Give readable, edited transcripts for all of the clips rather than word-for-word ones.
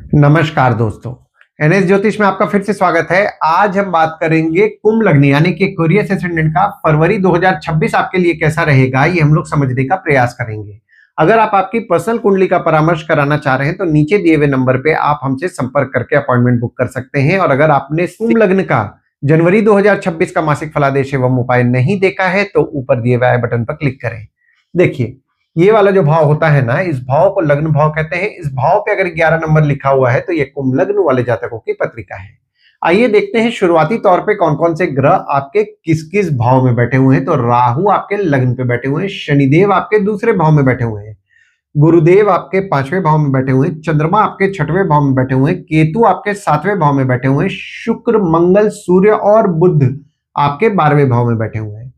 नमस्कार दोस्तों, एनएस ज्योतिष में आपका फिर से स्वागत है। आज हम बात करेंगे कुंभ लग्न यानी कि एक्वेरियस एसेंडेंट का फरवरी 2026 आपके लिए कैसा रहेगा, ये हम लोग समझने का प्रयास करेंगे। अगर आप आपकी पर्सनल कुंडली का परामर्श कराना चाह रहे हैं तो नीचे दिए हुए नंबर पे आप हमसे संपर्क करके अपॉइंटमेंट बुक कर सकते हैं। और अगर आपने कुंभ लग्न का जनवरी 2026 का मासिक फलादेश एवं उपाय नहीं देखा है तो ऊपर दिए हुए आई बटन पर क्लिक करें। देखिए, ये वाला जो भाव होता है ना, इस भाव को लग्न भाव कहते हैं। इस भाव पे अगर 11 नंबर लिखा हुआ है तो ये कुंभ लग्न वाले जातकों की पत्रिका है। आइए देखते हैं शुरुआती तौर पे कौन कौन से ग्रह आपके किस किस भाव में बैठे हुए हैं। तो राहु आपके लग्न पे बैठे हुए हैं, शनिदेव आपके दूसरे भाव में बैठे हुए हैं, गुरुदेव आपके 5वें भाव में बैठे हुए हैं, चंद्रमा आपके 6वें भाव में बैठे हुए हैं, केतु आपके 7वें भाव में बैठे हुए हैं, शुक्र मंगल सूर्य और बुध आपके 12वें भाव में बैठे हुए हैं।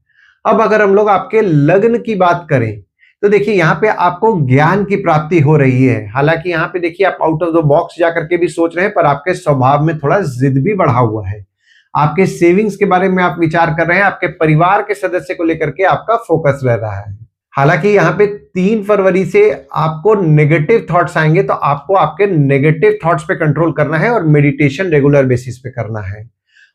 अब अगर हम लोग आपके लग्न की बात करें तो देखिए, यहाँ पे आपको ज्ञान की प्राप्ति हो रही है। हालांकि यहाँ पे देखिए, आप आउट ऑफ द बॉक्स जाकर के भी सोच रहे हैं, पर आपके स्वभाव में थोड़ा जिद भी बढ़ा हुआ है। आपके सेविंग्स के बारे में आप विचार कर रहे हैं, आपके परिवार के सदस्य को लेकर के आपका फोकस रह रहा है। हालांकि यहाँ पे 3 फरवरी से आपको नेगेटिव थॉट्स आएंगे, तो आपको आपके नेगेटिव थॉट्स पे कंट्रोल करना है और मेडिटेशन रेगुलर बेसिस पे करना है।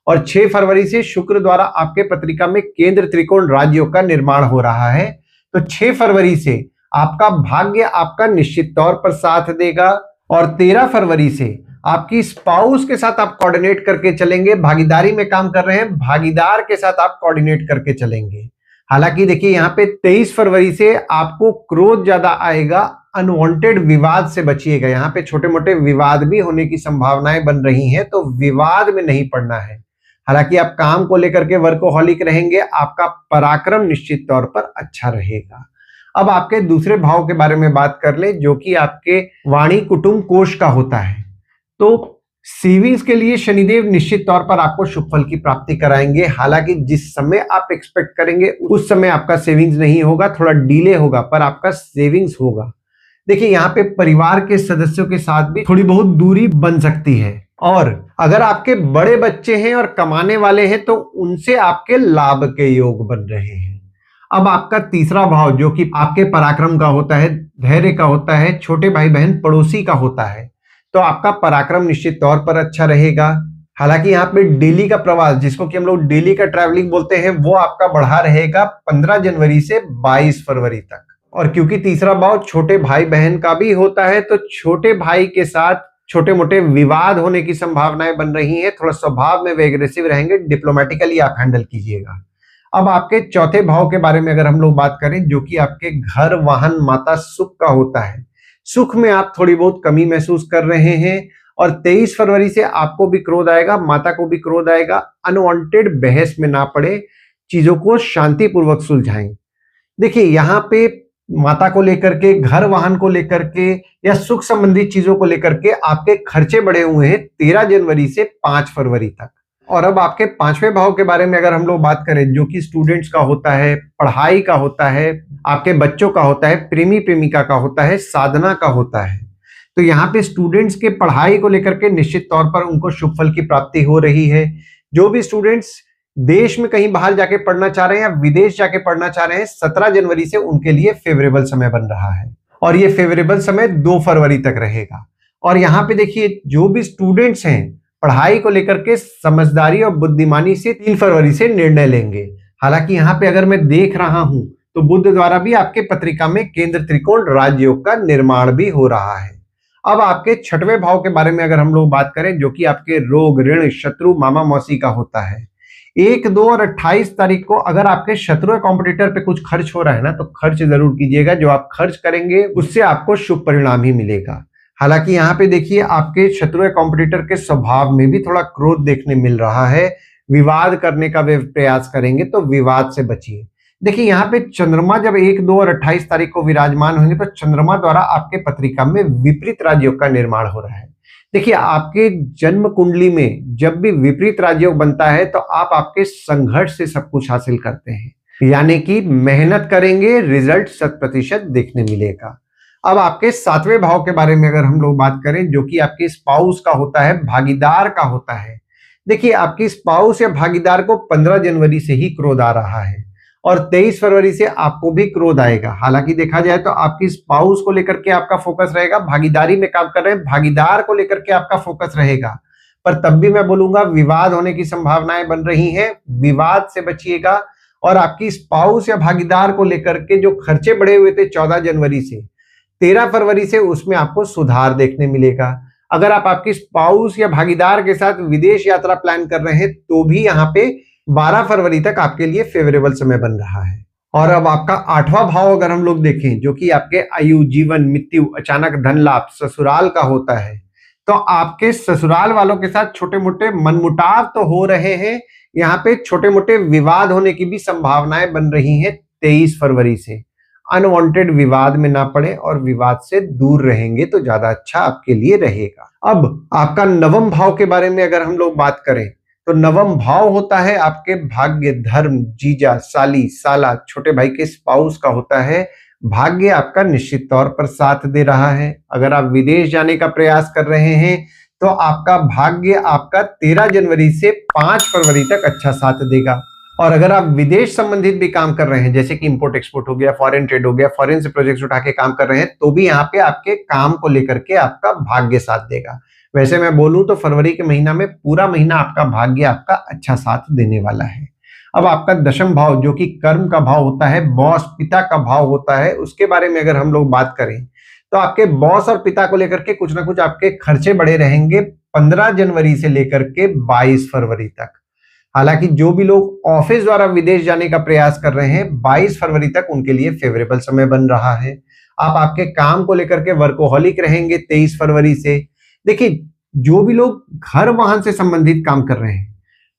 और 6 फरवरी से शुक्र द्वारा आपके पत्रिका में केंद्र त्रिकोण राजयोग का निर्माण हो रहा है। तो 6 फरवरी से आपका भाग्य आपका निश्चित तौर पर साथ देगा। और 13 फरवरी से आपकी स्पाउस के साथ आप कोऑर्डिनेट करके चलेंगे। भागीदारी में काम कर रहे हैं, भागीदार के साथ आप कोऑर्डिनेट करके चलेंगे। हालांकि देखिए, यहाँ पे 23 फरवरी से आपको क्रोध ज्यादा आएगा, अनवांटेड विवाद से बचिएगा। यहाँ पे छोटे मोटे विवाद भी होने की संभावनाएं बन रही हैं, तो विवाद में नहीं पड़ना है। हालांकि आप काम को लेकर के वर्कोहॉलिक रहेंगे, आपका पराक्रम निश्चित तौर पर अच्छा रहेगा। अब आपके दूसरे भाव के बारे में बात कर ले, जो कि आपके वाणी कुटुंब कोष का होता है। तो सेविंग्स के लिए शनिदेव निश्चित तौर पर आपको शुभ फल की प्राप्ति कराएंगे। हालांकि जिस समय आप एक्सपेक्ट करेंगे उस समय आपका सेविंग्स नहीं होगा, थोड़ा डिले होगा, पर आपका सेविंग्स होगा। देखिए, यहाँ पे परिवार के सदस्यों के साथ भी थोड़ी बहुत दूरी बन सकती है। और अगर आपके बड़े बच्चे हैं और कमाने वाले हैं तो उनसे आपके लाभ के योग बन रहे हैं। अब आपका तीसरा भाव, जो कि आपके पराक्रम का होता है, धैर्य का होता है, छोटे भाई बहन पड़ोसी का होता है, तो आपका पराक्रम निश्चित तौर पर अच्छा रहेगा। हालांकि यहाँ पे डेली का प्रवास, जिसको कि हम लोग डेली का ट्रैवलिंग बोलते हैं, वो आपका बढ़ा रहेगा 15 जनवरी से 22 फरवरी तक। और क्योंकि तीसरा भाव छोटे भाई बहन का भी होता है, तो छोटे भाई के साथ छोटे मोटे विवाद होने की संभावनाएं बन रही हैं। थोड़ा स्वभाव में वे एग्रेसिव रहेंगे, डिप्लोमेटिकली आप हैंडल कीजिएगा। अब आपके चौथे भाव के बारे में अगर हम लोग बात करें, जो कि आपके घर वाहन माता सुख का होता है, सुख में आप थोड़ी बहुत कमी महसूस कर रहे हैं। और 23 फरवरी से आपको भी क्रोध आएगा, माता को भी क्रोध आएगा। अनवांटेड बहस में ना पड़े, चीजों को शांतिपूर्वक सुलझाएं। देखिए, यहाँ पे माता को लेकर के, घर वाहन को लेकर के या सुख संबंधी चीजों को लेकर के आपके खर्चे बढ़े हुए हैं 13 जनवरी से 5 फरवरी तक। और अब आपके 5वें भाव के बारे में अगर हम लोग बात करें, जो कि स्टूडेंट्स का होता है, पढ़ाई का होता है, आपके बच्चों का होता है, प्रेमी प्रेमिका का होता है, साधना का होता है। तो यहाँ पे स्टूडेंट्स के पढ़ाई को लेकर के निश्चित तौर पर उनको शुभ फल की प्राप्ति हो रही है। जो भी स्टूडेंट्स देश में कहीं बाहर जाके पढ़ना चाह रहे हैं या विदेश जाके पढ़ना चाह रहे हैं, 17 जनवरी से उनके लिए फेवरेबल समय बन रहा है। और ये फेवरेबल समय 2 फरवरी तक रहेगा। और यहाँ पे देखिए, जो भी स्टूडेंट्स हैं, पढ़ाई को लेकर के समझदारी और बुद्धिमानी से 3 फरवरी से निर्णय लेंगे। हालांकि यहाँ पे अगर मैं देख रहा हूं तो बुध द्वारा भी आपके पत्रिका में केंद्र त्रिकोण राजयोग का निर्माण भी हो रहा है। अब आपके 6वें भाव के बारे में अगर हम लोग बात करें, जो कि आपके रोग ऋण शत्रु मामा मौसी का होता है। 1, 2 और 28 तारीख को अगर आपके शत्रु या कॉम्पिटिटर पे कुछ खर्च हो रहा है ना, तो खर्च जरूर कीजिएगा। जो आप खर्च करेंगे उससे आपको शुभ परिणाम ही मिलेगा। हालांकि यहाँ पे देखिए, आपके शत्रु या कॉम्पिटिटर के स्वभाव में भी थोड़ा क्रोध देखने मिल रहा है। विवाद करने का वे प्रयास करेंगे तो विवाद से बचिए। देखिए, यहाँ पे चंद्रमा जब 1, 2 और 28 तारीख को विराजमान होंगे तो चंद्रमा द्वारा आपके पत्रिका में विपरीत राजयोग का निर्माण हो रहा है। देखिए, आपके जन्म कुंडली में जब भी विपरीत राजयोग बनता है तो आप आपके संघर्ष से सब कुछ हासिल करते हैं, यानी कि मेहनत करेंगे, रिजल्ट 100% देखने मिलेगा। अब आपके 7वें भाव के बारे में अगर हम लोग बात करें, जो कि आपके स्पाउस का होता है, भागीदार का होता है। देखिए, आपकी स्पाउस या भागीदार को 15 जनवरी से ही क्रोध आ रहा है। और 23 फरवरी से आपको भी क्रोध आएगा। हालांकि देखा जाए तो आपकी स्पाउस को लेकर के आपका फोकस रहेगा, भागीदारी में काम कर रहे हैं भागीदार को लेकर के आपका फोकस रहेगा, पर तब भी मैं बोलूंगा विवाद होने की संभावनाएं बन रही हैं, विवाद से बचिएगा। और आपकी स्पाउस या भागीदार को लेकर के जो खर्चे बढ़े हुए थे 14 जनवरी से 13 फरवरी से, उसमें आपको सुधार देखने मिलेगा। अगर आप आपकी स्पाउस या भागीदार के साथ विदेश यात्रा प्लान कर रहे हैं तो भी यहाँ पे 12 फरवरी तक आपके लिए फेवरेबल समय बन रहा है। और अब आपका 8वां भाव अगर हम लोग देखें, जो कि आपके आयु, जीवन, मृत्यु, अचानक धन लाभ, ससुराल का होता है, तो आपके ससुराल वालों के साथ छोटे मोटे मनमुटाव तो हो रहे हैं, यहाँ पे छोटे मोटे विवाद होने की भी संभावनाएं बन रही हैं 23 फरवरी से। अनवांटेड विवाद में ना पड़े और विवाद से दूर रहेंगे तो ज्यादा अच्छा आपके लिए रहेगा। अब आपका 9वां भाव के बारे में अगर हम लोग बात करें तो 9वां भाव होता है आपके भाग्य, धर्म, जीजा, साली, साला, छोटे भाई के स्पाउस का होता है। भाग्य आपका निश्चित तौर पर साथ दे रहा है। अगर आप विदेश जाने का प्रयास कर रहे हैं तो आपका भाग्य आपका 13 जनवरी से 5 फरवरी तक अच्छा साथ देगा। और अगर आप विदेश संबंधित भी काम कर रहे हैं, जैसे कि इंपोर्ट एक्सपोर्ट हो गया, फॉरेन ट्रेड हो गया, फॉरेन से प्रोजेक्ट्स उठा के काम कर रहे हैं, तो भी यहाँ पे आपके काम को लेकर के आपका भाग्य साथ देगा। वैसे मैं बोलूं तो फरवरी के महीना में पूरा महीना आपका भाग्य आपका अच्छा साथ देने वाला है। अब आपका 10वां भाव, जो कि कर्म का भाव होता है, बॉस, पिता का भाव होता है, उसके बारे में अगर हम लोग बात करें तो आपके बॉस और पिता को लेकर के कुछ ना कुछ आपके खर्चे बढ़े रहेंगे 15 जनवरी से लेकर के 22 फरवरी तक। हालांकि जो भी लोग ऑफिस द्वारा विदेश जाने का प्रयास कर रहे हैं 22 फरवरी तक उनके लिए फेवरेबल समय बन रहा है। आप आपके काम को लेकर के वर्कोहॉलिक रहेंगे 23 फरवरी से। देखिए, जो भी लोग घर वाहन से संबंधित काम कर रहे हैं,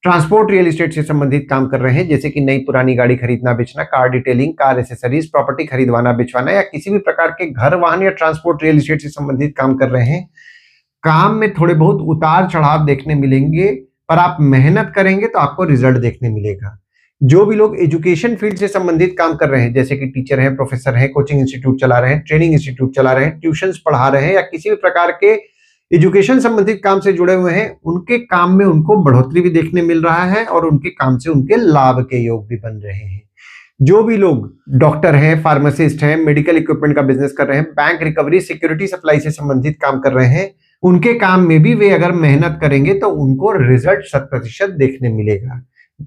ट्रांसपोर्ट, रियल एस्टेट से संबंधित काम कर रहे हैं, जैसे कि नई पुरानी गाड़ी खरीदना बेचना, car detailing, car accessories, property खरीदवाना बेचवाना, या किसी भी प्रकार के घर वाहन या ट्रांसपोर्ट रियल एस्टेट से संबंधित काम कर रहे हैं, काम में थोड़े बहुत उतार चढ़ाव देखने मिलेंगे, पर आप मेहनत करेंगे तो आपको रिजल्ट देखने मिलेगा। जो भी लोग एजुकेशन फील्ड से संबंधित काम कर रहे हैं, जैसे कि टीचर हैं, प्रोफेसर हैं, कोचिंग इंस्टीट्यूट चला रहे हैं, ट्रेनिंग इंस्टीट्यूट चला रहे हैं, ट्यूशंस पढ़ा रहे हैं, या किसी भी प्रकार के एजुकेशन संबंधित काम से जुड़े हुए हैं, उनके काम में उनको बढ़ोतरी भी देखने मिल रहा है और उनके काम से उनके लाभ के योग भी बन रहे हैं। जो भी लोग डॉक्टर हैं, फार्मासिस्ट हैं, मेडिकल इक्विपमेंट का बिजनेस कर रहे हैं, बैंक रिकवरी, सिक्योरिटी सप्लाई से संबंधित काम कर रहे हैं, उनके काम में भी वे अगर मेहनत करेंगे तो उनको रिजल्ट 100% देखने मिलेगा।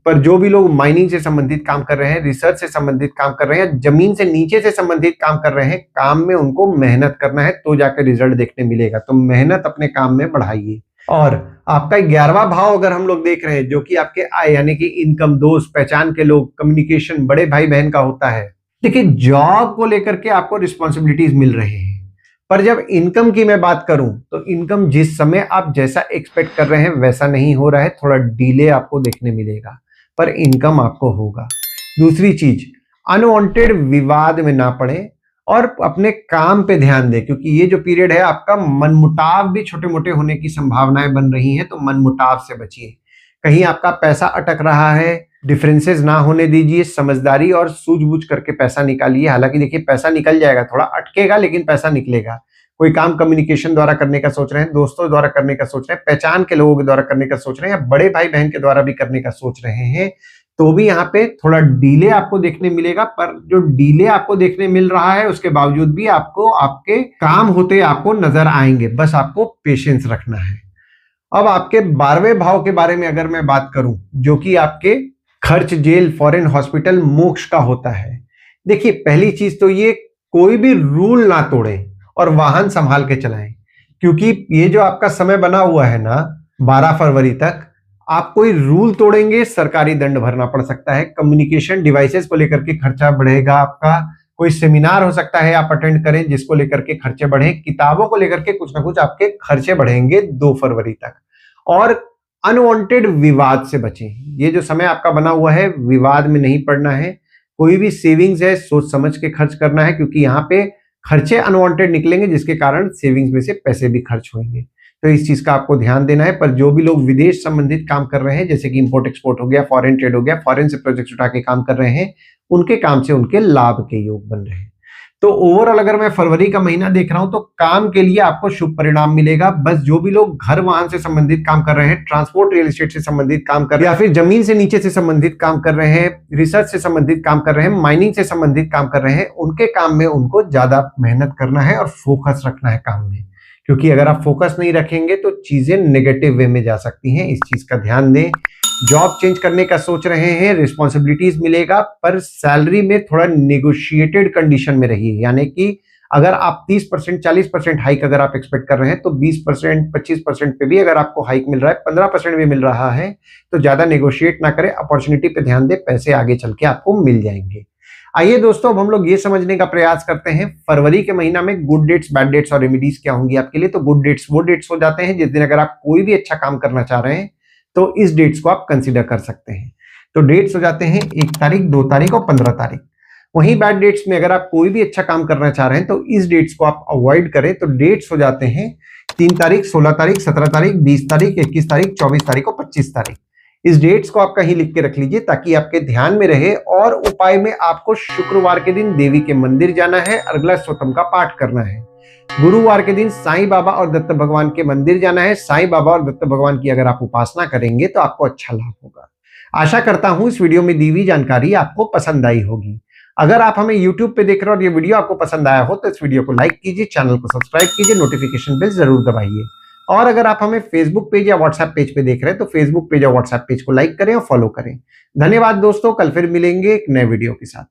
पर जो भी लोग माइनिंग से संबंधित काम कर रहे हैं, रिसर्च से संबंधित काम कर रहे हैं, जमीन से नीचे से संबंधित काम कर रहे हैं, काम में उनको मेहनत करना है तो जाकर रिजल्ट देखने मिलेगा। तो मेहनत अपने काम में बढ़ाइए। और आपका 11वां भाव अगर हम लोग देख रहे हैं, जो कि आपके आय यानी कि इनकम, दोस्त, पहचान के लोग, कम्युनिकेशन, बड़े भाई बहन का होता है। देखिए, जॉब को लेकर के आपको रिस्पॉन्सिबिलिटीज मिल रहे हैं, पर जब इनकम की मैं बात करूं तो इनकम जिस समय आप जैसा एक्सपेक्ट कर रहे हैं वैसा नहीं हो रहा है, थोड़ा डिले आपको देखने मिलेगा, पर इनकम आपको होगा। दूसरी चीज, अनवांटेड विवाद में ना पड़े और अपने काम पे ध्यान दें, क्योंकि ये जो पीरियड है आपका मनमुटाव भी छोटे मोटे होने की संभावनाएं बन रही हैं, तो मनमुटाव से बचिए। कहीं आपका पैसा अटक रहा है, डिफरेंसेस ना होने दीजिए, समझदारी और सूझबूझ करके पैसा निकालिए। हालांकि देखिए, पैसा निकल जाएगा, थोड़ा अटकेगा लेकिन पैसा निकलेगा। कोई काम कम्युनिकेशन द्वारा करने का सोच रहे हैं, दोस्तों द्वारा करने का सोच रहे हैं, पहचान के लोगों के द्वारा करने का सोच रहे हैं, या बड़े भाई बहन के द्वारा भी करने का सोच रहे हैं, तो भी यहाँ पे थोड़ा डिले आपको देखने मिलेगा। पर जो डिले आपको देखने मिल रहा है उसके बावजूद भी आपको आपके काम होते आपको नजर आएंगे, बस आपको पेशेंस रखना है। अब आपके 12वें भाव के बारे में अगर मैं बात करूं, जो कि आपके खर्च, जेल, फॉरेन, हॉस्पिटल, मोक्ष का होता है। देखिए, पहली चीज तो ये, कोई भी रूल ना तोड़ें और वाहन संभाल के चलाएं, क्योंकि ये जो आपका समय बना हुआ है ना 12 फरवरी तक, आप कोई रूल तोड़ेंगे सरकारी दंड भरना पड़ सकता है। कम्युनिकेशन डिवाइसेस को लेकर के खर्चा बढ़ेगा आपका। कोई सेमिनार हो सकता है आप अटेंड करें जिसको लेकर के खर्चे बढ़े। किताबों को लेकर के कुछ ना कुछ आपके खर्चे बढ़ेंगे 2 फरवरी तक। और अनवांटेड विवाद से बचें। ये जो समय आपका बना हुआ है, विवाद में नहीं पड़ना है। कोई भी सेविंग्स है सोच समझ के खर्च करना है, क्योंकि यहाँ पे खर्चे अनवांटेड निकलेंगे जिसके कारण सेविंग्स में से पैसे भी खर्च होंगे। तो इस चीज का आपको ध्यान देना है। पर जो भी लोग विदेश संबंधित काम कर रहे हैं, जैसे कि इंपोर्ट एक्सपोर्ट हो गया, फॉरेन ट्रेड हो गया, फॉरेन से प्रोजेक्ट्स उठा के काम कर रहे हैं, उनके काम से उनके लाभ के योग बन रहे हैं। तो ओवरऑल अगर मैं फरवरी का महीना देख रहा हूं तो काम के लिए आपको शुभ परिणाम मिलेगा। बस जो भी लोग घर वाहन से संबंधित काम कर रहे हैं, ट्रांसपोर्ट रियल एस्टेट से संबंधित काम कर रहे हैं, या फिर जमीन से नीचे से संबंधित काम कर रहे हैं, रिसर्च से संबंधित काम कर रहे हैं, माइनिंग से संबंधित काम कर रहे हैं, उनके काम में उनको ज्यादा मेहनत करना है और फोकस रखना है काम में। क्योंकि अगर आप फोकस नहीं रखेंगे तो चीजें नेगेटिव वे में जा सकती हैं, इस चीज का ध्यान दें। जॉब चेंज करने का सोच रहे हैं, रिस्पॉन्सिबिलिटीज मिलेगा, पर सैलरी में थोड़ा नेगोशिएटेड कंडीशन में रहिए। यानी कि अगर आप 30% 40% हाइक अगर आप एक्सपेक्ट कर रहे हैं तो 20% 25% पे भी अगर आपको हाइक मिल रहा है, 15% भी मिल रहा है, तो ज्यादा नेगोशिएट ना करें, अपॉर्चुनिटी पे ध्यान दें, पैसे आगे चल के आपको मिल जाएंगे। आइए दोस्तों, अब हम लोग ये समझने का प्रयास करते हैं फरवरी के महीना में गुड डेट्स, बैड डेट्स और रेमेडीज क्या होंगी आपके लिए। तो गुड डेट्स वो डेट्स हो जाते हैं जिस दिन अगर आप कोई भी अच्छा काम करना चाह रहे हैं तो इस डेट्स को आप कंसीडर कर सकते हैं। तो डेट्स हो जाते हैं 1 तारीख, 2 तारीख और 15 तारीख। वहीं बैड डेट्स में अगर आप कोई भी अच्छा काम करना चाह रहे हैं तो इस डेट्स को आप अवॉइड करें। तो डेट्स हो जाते हैं 3 तारीख, 16 तारीख, 17 तारीख, 20 तारीख, 21 तारीख, 24 तारीख और 25 तारीख। इस डेट्स को आप कहीं लिख के रख लीजिए ताकि आपके ध्यान में रहे। और उपाय में आपको शुक्रवार के दिन देवी के मंदिर जाना है, अर्गला स्तोत्रम का पाठ करना है। गुरुवार के दिन साईं बाबा और दत्त भगवान के मंदिर जाना है। साईं बाबा और दत्त भगवान की अगर आप उपासना करेंगे तो आपको अच्छा लाभ होगा। आशा करता हूं इस वीडियो में दी हुई जानकारी आपको पसंद आई होगी। अगर आप हमें YouTube पे देख रहे हो और ये वीडियो आपको पसंद आया हो तो इस वीडियो को लाइक कीजिए, चैनल को सब्सक्राइब कीजिए, नोटिफिकेशन बेल जरूर दबाइए। और अगर आप हमें फेसबुक पेज या व्हाट्सएप पेज पे देख रहे हैं तो फेसबुक पेज या व्हाट्सएप पेज को लाइक करें और फॉलो करें। धन्यवाद दोस्तों, कल फिर मिलेंगे एक नए वीडियो के साथ।